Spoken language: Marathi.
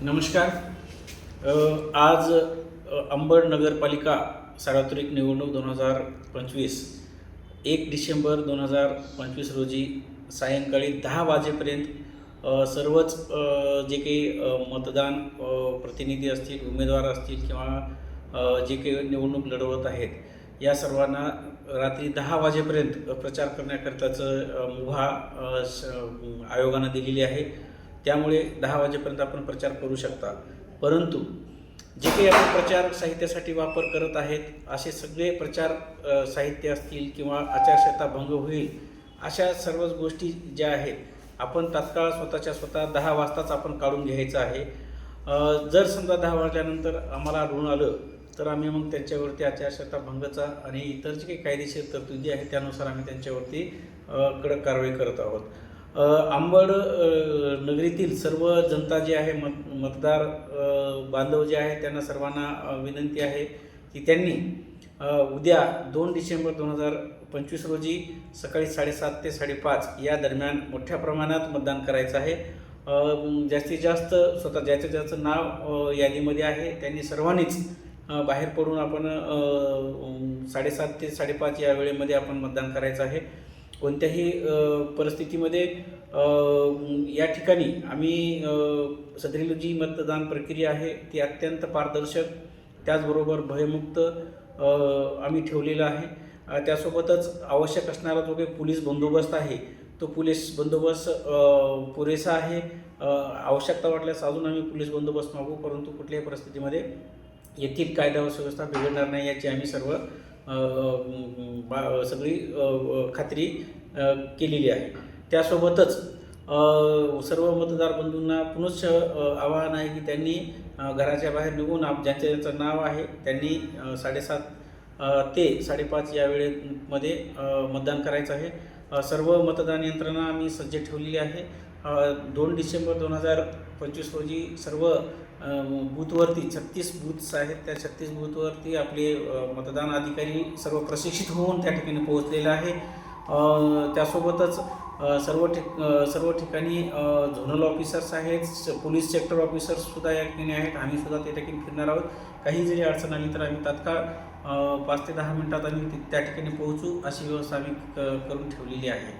नमस्कार. आज अंबड नगरपालिका सार्वत्रिक निवडणूक 2025 1 डिसेंबर 2025 रोजी सायंकाळी 10 वाजेपर्यंत सर्वच जे काही मतदान प्रतिनिधी असतील, उमेदवार असतील किंवा जे काही निवडणूक लढवत आहेत, या सर्वांना रात्री 10 वाजेपर्यंत प्रचार करण्याकरताचं मुभा आयोगानं दिलेली आहे. त्यामुळे 10 वाजेपर्यंत आपण प्रचार करू शकता. परंतु जे काही आपण प्रचार साहित्यासाठी वापर करत आहेत, असे सगळे प्रचार साहित्य असतील किंवा आचारसंहिता भंग होईल अशा सर्वच गोष्टी ज्या आहेत, आपण तात्काळ स्वतः 10 वाजताच आपण काढून घ्यायचं आहे. जर समजा 10 वाजल्यानंतर आम्हाला आढळून आलं तर आम्ही मग त्यांच्यावरती आचारसंहिता भंगाचा आणि इतर जे काही कायदेशीर तरतुदी आहेत त्यानुसार आम्ही त्यांच्यावरती कडक कारवाई करत आहोत. अंबड नगरीतील सर्व जनता जी आहे, मतदार बांधव जे आहेत, त्यांना सर्वांना विनंती आहे की त्यांनी उद्या 2 डिसेंबर 2025 रोजी सकाळी 7:30 ते 5:30 या दरम्यान मोठ्या प्रमाणात मतदान करायचं आहे. जास्तीत जास्त ज्याचं नाव यादीमध्ये आहे त्यांनी सर्वांनीच बाहेर पडून आपण 7:30 ते 5:30 या वेळेमध्ये आपण मतदान करायचं आहे. कोणत्याही परिस्थितीमध्ये या ठिकाणी आम्ही सदरील जी मतदान प्रक्रिया आहे ती अत्यंत पारदर्शक, त्याचबरोबर भयमुक्त आम्ही ठेवलेला आहे. त्यासोबतच आवश्यक असणारा जो काही पोलीस बंदोबस्त आहे तो पोलीस बंदोबस्त पुरेसा आहे. आवश्यकता वाटल्यास अजून आम्ही पोलीस बंदोबस्त मागू, परंतु कुठल्याही परिस्थितीमध्ये येथील कायदा व सुव्यवस्था बिघडणार नाही याची आम्ही सगळी खात्री केलेली आहे. त्यासोबतच सर्व मतदार बंधूंना पुनश्च आवाहन आहे की त्यांनी घराच्या बाहेर निघून ज्यांचं नाव आहे त्यांनी 7:30 ते 5:30 या वेळेमध्ये मतदान करायचं आहे. सर्व मतदान यंत्रणा आम्ही सज्ज ठेवलेली आहे. 2 डिसेंबर 2025 रोजी सर्व बूथवरती 36 बूथ्स आहेत, त्या 36 बूथवरती आपले मतदान अधिकारी सर्व प्रशिक्षित होऊन त्या ठिकाणी पोहोचलेले आहे. त्यासोबतच सर्व ठिकाणी झोनल ऑफिसर्स आहेत, पोलीस सेक्टर ऑफिसर्ससुद्धा या ठिकाणी आहेत. आम्हीसुद्धा त्या ठिकाणी फिरणार आहोत. काही जरी अडचण आली तर आम्ही तात्काळ 5 ते 10 मिनिटात आम्ही त्या ठिकाणी पोहोचू अशी व्यवस्था आम्ही करून ठेवलेली आहे.